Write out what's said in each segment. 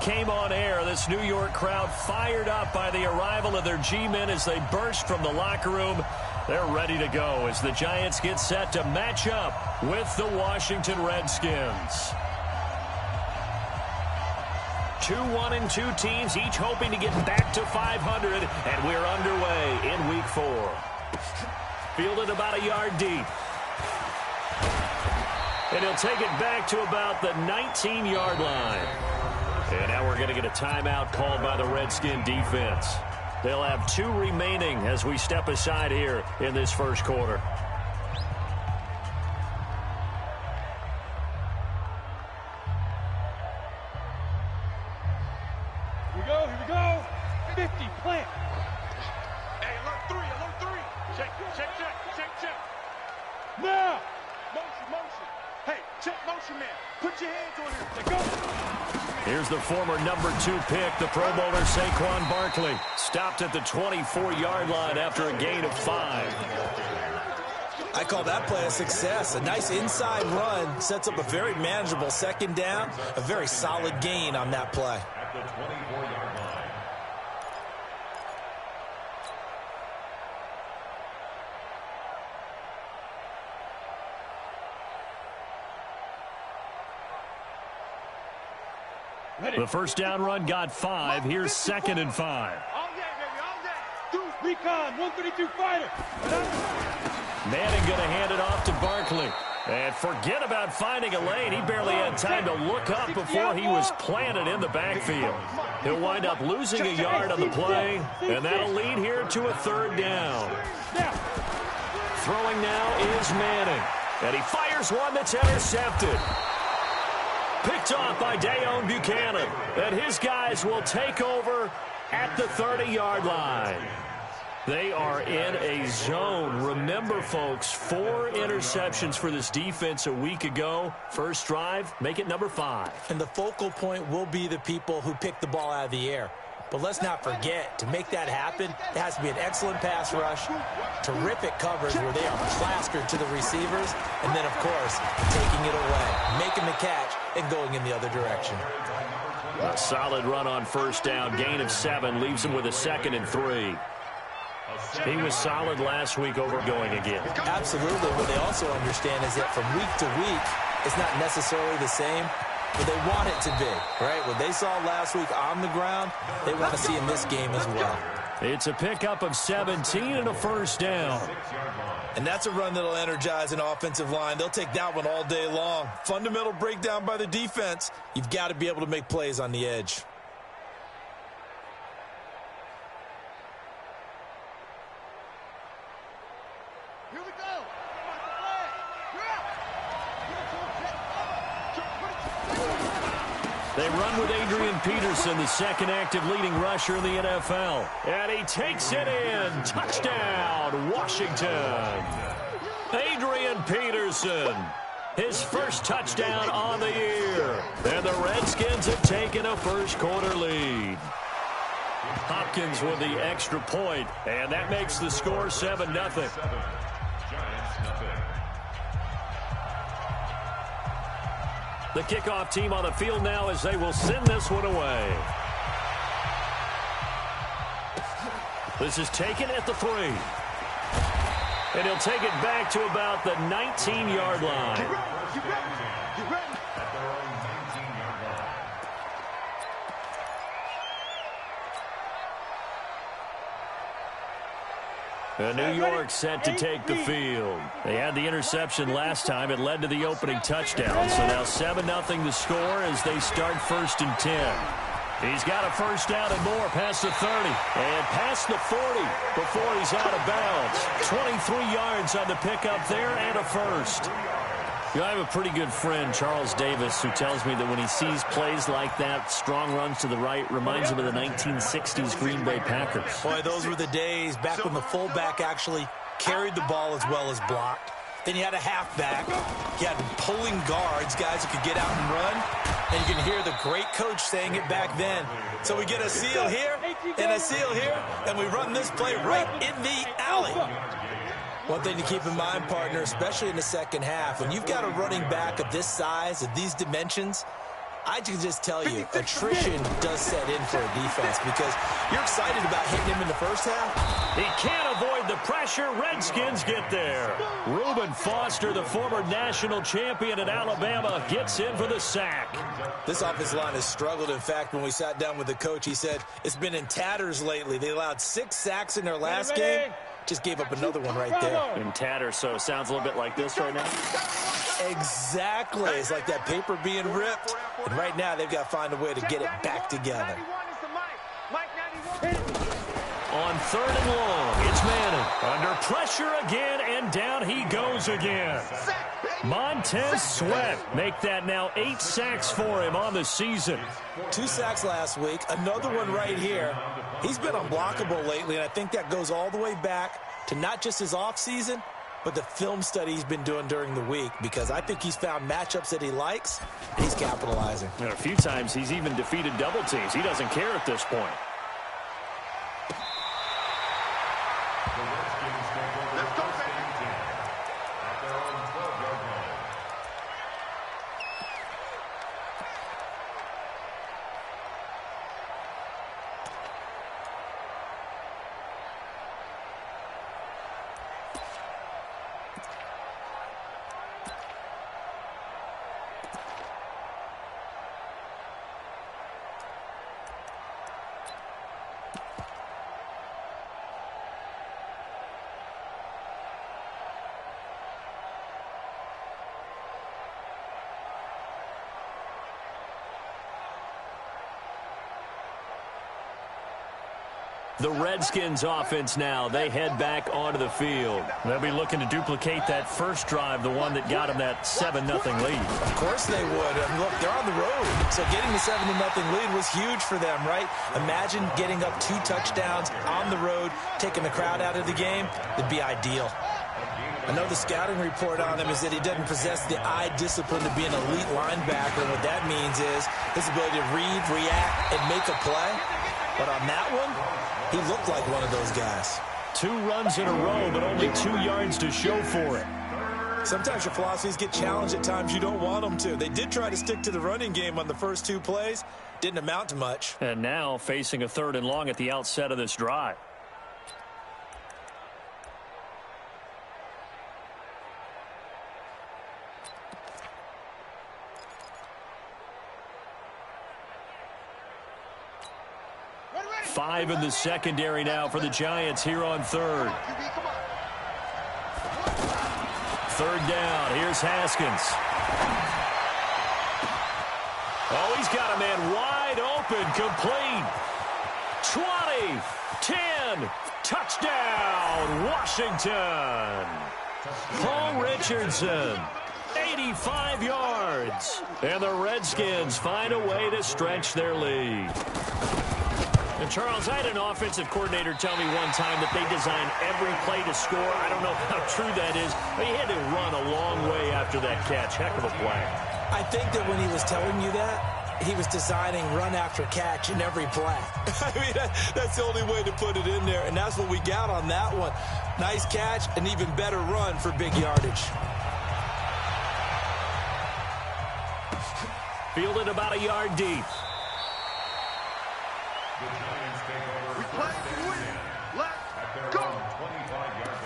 came on air, this New York crowd fired up by the arrival of their G-men as they burst from the locker room. They're ready to go as the Giants get set to match up with the Washington Redskins. 2-1-2 teams, each hoping to get back to 500, and we're underway in Week 4. Fielded about a yard deep. And he'll take it back to about the 19-yard line. And now we're going to get a timeout called by the Redskin defense. They'll have 2 remaining as we step aside here in this first quarter. Here we go. 50, plant. Hey, alert 3. Check. Now. Motion. Hey, check motion, man. Put your hands on him. Let go. Here's the former number 2 pick, the Pro Bowler Saquon Barkley. Stopped at the 24-yard line after a gain of 5. I call that play a success. A nice inside run sets up a very manageable second down. A very solid gain on that play. At the 24-yard line. The first down run got 5. Here's 2nd and 5. All day, baby, all day. Recon, 132 fighter. Manning going to hand it off to Barkley. And forget about finding a lane. He barely had time to look up before he was planted in the backfield. He'll wind up losing a yard on the play, and that'll lead here to a 3rd down. Throwing now is Manning. And he fires one that's intercepted. Picked off by Dayon Buchanan. And his guys will take over at the 30-yard line. They are in a zone. Remember, folks, 4 interceptions for this defense a week ago. First drive, make it number 5. And the focal point will be the people who pick the ball out of the air. But let's not forget, to make that happen, it has to be an excellent pass rush, terrific coverage where they are plastered to the receivers, and then, of course, taking it away, making the catch, and going in the other direction. A solid run on first down. Gain of 7 leaves him with a 2nd and 3. He was solid last week over going again. Absolutely. What they also understand is that from week to week, it's not necessarily the same, but they want it to be, right? What they saw last week on the ground, they want to see in this game as well. It's a pickup of 17 and a first down. And that's a run that'll energize an offensive line. They'll take that one all day long. Fundamental breakdown by the defense. You've got to be able to make plays on the edge. Here we go. They run with Adrian Peterson, the second active leading rusher in the NFL. And he takes it in. Touchdown, Washington. Adrian Peterson, his first touchdown on the year. And the Redskins have taken a first quarter lead. Hopkins with the extra point, and that makes the score 7-0. The kickoff team on the field now as they will send this one away. This is taken at the 3. And he'll take it back to about the 19-yard line. Get ready. New York set to take the field. They had the interception last time. It led to the opening touchdown. So now 7-0 the score as they start 1st and 10. He's got a first down and more past the 30 and past the 40 before he's out of bounds. 23 yards on the pickup there and a first. You know, I have a pretty good friend, Charles Davis, who tells me that when he sees plays like that, strong runs to the right, reminds him of the 1960s Green Bay Packers. Boy, those were the days back when the fullback actually carried the ball as well as blocked. Then you had a halfback. You had pulling guards, guys who could get out and run. And you can hear the great coach saying it back then. So we get a seal here and a seal here, and we run this play right in the alley. One thing to keep in mind, partner, especially in the second half, when you've got a running back of this size, of these dimensions, I can just tell you, attrition does set in for a defense because you're excited about hitting him in the first half. He can't avoid the pressure. Redskins get there. Reuben Foster, the former national champion at Alabama, gets in for the sack. This offensive line has struggled. In fact, when we sat down with the coach, he said it's been in tatters lately. They allowed 6 sacks in their last game. Just gave up another one right there. In tatters, so it sounds a little bit like this right now. Exactly. It's like that paper being ripped. And right now, they've got to find a way to get it back together. On 3rd and long, it's Manning. Under pressure again, and down he goes again. Montez Sweat make that now 8 sacks for him on the season. 2 sacks last week, another one right here. He's been unblockable lately, and I think that goes all the way back to not just his offseason, but the film study he's been doing during the week, because I think he's found matchups that he likes, and he's capitalizing. And a few times he's even defeated double teams. He doesn't care at this point. The Redskins offense now, they head back onto the field. They'll be looking to duplicate that first drive, the one that got them that 7-0 lead. Of course they would. And look, they're on the road. So getting the 7-0 lead was huge for them, right? Imagine getting up 2 touchdowns on the road, taking the crowd out of the game. It'd be ideal. I know the scouting report on him is that he doesn't possess the eye discipline to be an elite linebacker. And what that means is his ability to read, react, and make a play. But on that one, he looked like one of those guys. 2 runs in a row, but only 2 yards to show for it. Sometimes your philosophies get challenged at times you don't want them to. They did try to stick to the running game on the first 2 plays. Didn't amount to much. And now facing a 3rd and long at the outset of this drive. Five in the secondary now for the Giants here on 3rd. 3rd down. Here's Haskins. Oh, he's got a man wide open, complete. 20, 10, touchdown, Washington. Paul Richardson, 85 yards. And the Redskins find a way to stretch their lead. And Charles, I had an offensive coordinator tell me one time that they design every play to score. I don't know how true that is, but he had to run a long way after that catch. Heck of a play. I think that when he was telling you that, he was designing run after catch in every play. I mean, that's the only way to put it in there, and that's what we got on that one. Nice catch, an even better run for big yardage. Fielded about a yard deep. We play to win. Let's go. 25-yard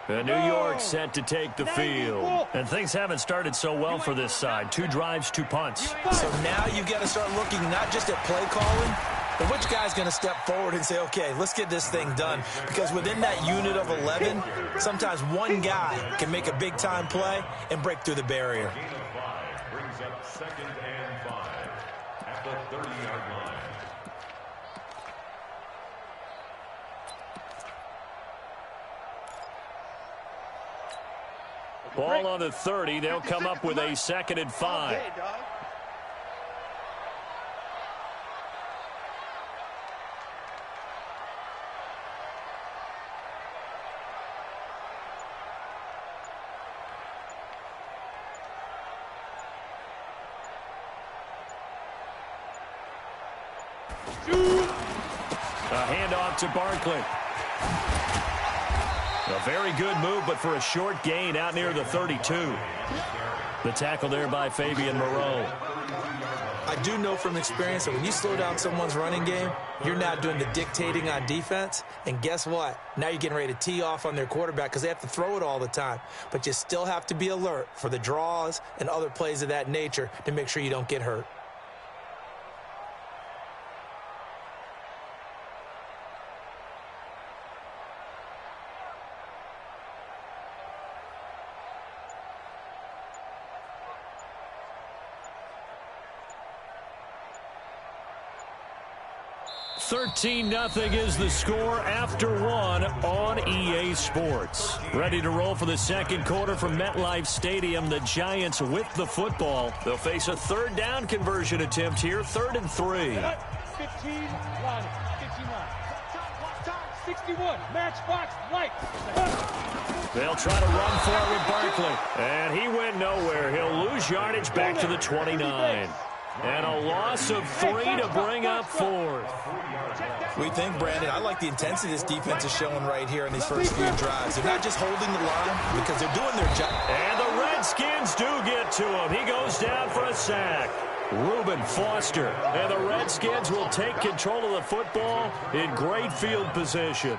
line. New York set to take the field. And things haven't started so well for this side. 2 drives, 2 punts. So now you've got to start looking not just at play calling, but which guy's going to step forward and say, okay, let's get this thing done. Because within that unit of 11, sometimes one guy can make a big-time play and break through the barrier. Gain of 5 brings up 2nd and 5 at the 30-yard line. Ball on the 30. They'll come up with a 2nd and 5. Hey, dog. to Barkley. A very good move, but for a short gain out near the 32. The tackle there by Fabian Moreau. I do know from experience that when you slow down someone's running game, you're now doing the dictating on defense. And guess what? Now you're getting ready to tee off on their quarterback because they have to throw it all the time. But you still have to be alert for the draws and other plays of that nature to make sure you don't get hurt. $13-0 is the score after one on EA Sports. Ready to roll for the second quarter from MetLife Stadium. The Giants with the football. They'll face a third down conversion attempt here, 3rd and 3. 15 line. 61, matchbox, light. They'll try to run for it with Barkley. And he went nowhere. He'll lose yardage back to the 29. And a loss of 3 to bring up 4th. We think, Brandon, I like the intensity this defense is showing right here in these first few drives. They're not just holding the line because they're doing their job. And the Redskins do get to him. He goes down for a sack. Reuben Foster. And the Redskins will take control of the football in great field position.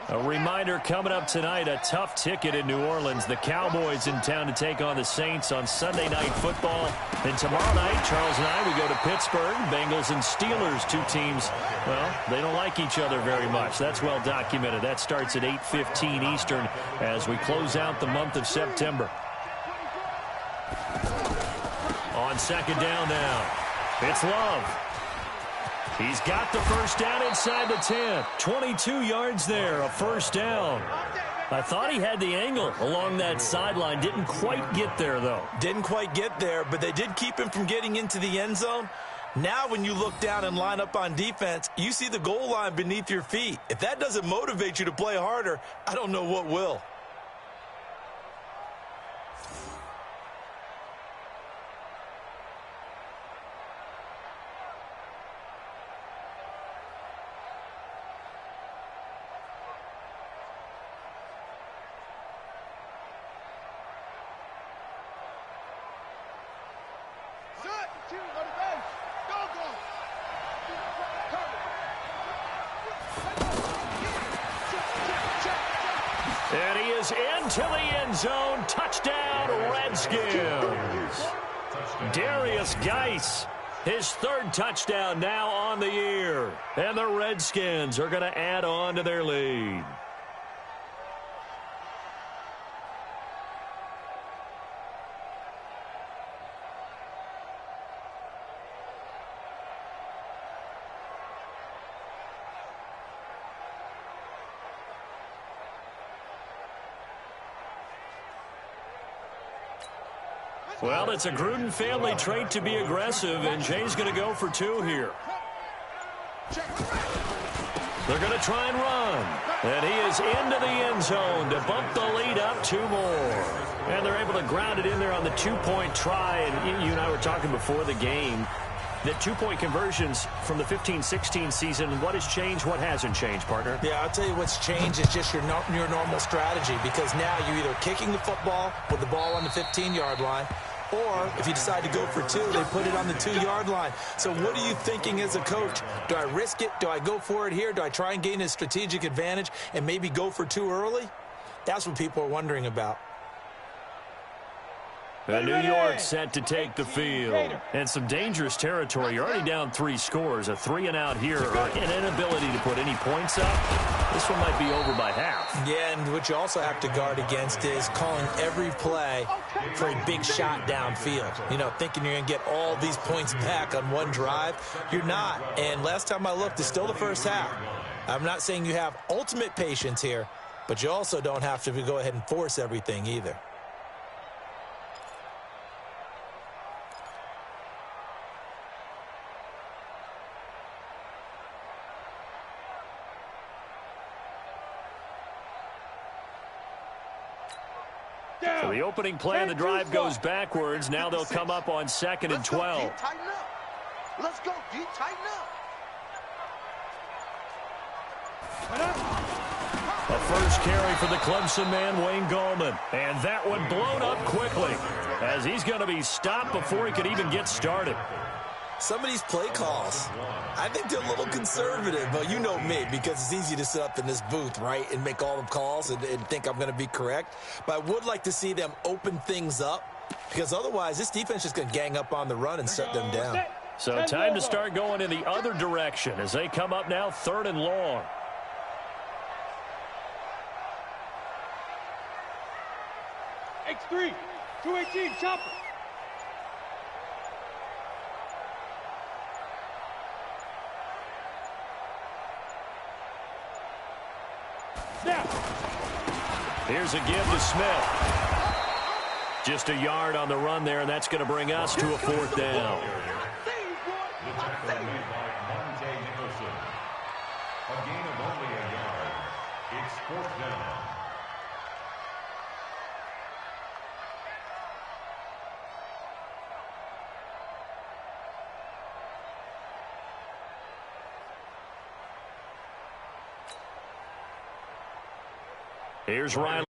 A reminder coming up tonight, a tough ticket in New Orleans. The Cowboys in town to take on the Saints on Sunday Night Football. And tomorrow night, Charles and I, we go to Pittsburgh. Bengals and Steelers, two teams, well, they don't like each other very much. That's well documented. That starts at 8:15 Eastern as we close out the month of September. On second down now, it's Love. He's got the first down inside the 10. 22 yards there, a first down. I thought he had the angle along that sideline. Didn't quite get there, though. Didn't quite get there, but they did keep him from getting into the end zone. Now when you look down and line up on defense, you see the goal line beneath your feet. If that doesn't motivate you to play harder, I don't know what will. And he is into the end zone. Touchdown, Redskins. Darius Geis, his third touchdown now on the year. And the Redskins are going to add on to their lead. Well, it's a Gruden family trait to be aggressive, and Jay's going to go for two here. They're going to try and run. And he is into the end zone to bump the lead up 2 more. And they're able to ground it in there on the two-point try. And you and I were talking before the game that two-point conversions from the 15-16 season, what has changed, what hasn't changed, partner? Yeah, I'll tell you what's changed is just your normal strategy, because now you're either kicking the football with the ball on the 15-yard line, or if you decide to go for two, they put it on the 2-yard line. So what are you thinking as a coach? Do I risk it? Do I go for it here? Do I try and gain a strategic advantage and maybe go for two early? That's what people are wondering about. And New York set to take the field. And some dangerous territory. You're already down 3 scores. A 3-and-out here, or an inability to put any points up. This one might be over by half. Yeah, and what you also have to guard against is calling every play for a big shot downfield. You know, thinking you're going to get all these points back on one drive. You're not. And last time I looked, it's still the first half. I'm not saying you have ultimate patience here, but you also don't have to go ahead and force everything either. Down. So the opening play and the drive goes backwards. Now they'll come up on 2nd and 12. Let's go, D. Tighten up. Let's go, D. Tighten up. A first carry for the Clemson man, Wayne Gallman. And that one blown up quickly as he's going to be stopped before he could even get started. Some of these play calls, I think they're a little conservative, but you know me, because it's easy to sit up in this booth, right, and make all the calls and think I'm going to be correct. But I would like to see them open things up, because otherwise this defense is going to gang up on the run and shut them down. So time to start going in the other direction as they come up now 3rd and long. X3, 218, chopper. Now. Here's a give to Smith. Just a yard on the run there, and that's going to bring us to a 4th down. The tackle made by Monte Nicholson. A gain of only a yard. It's 4th down. Here's Riley.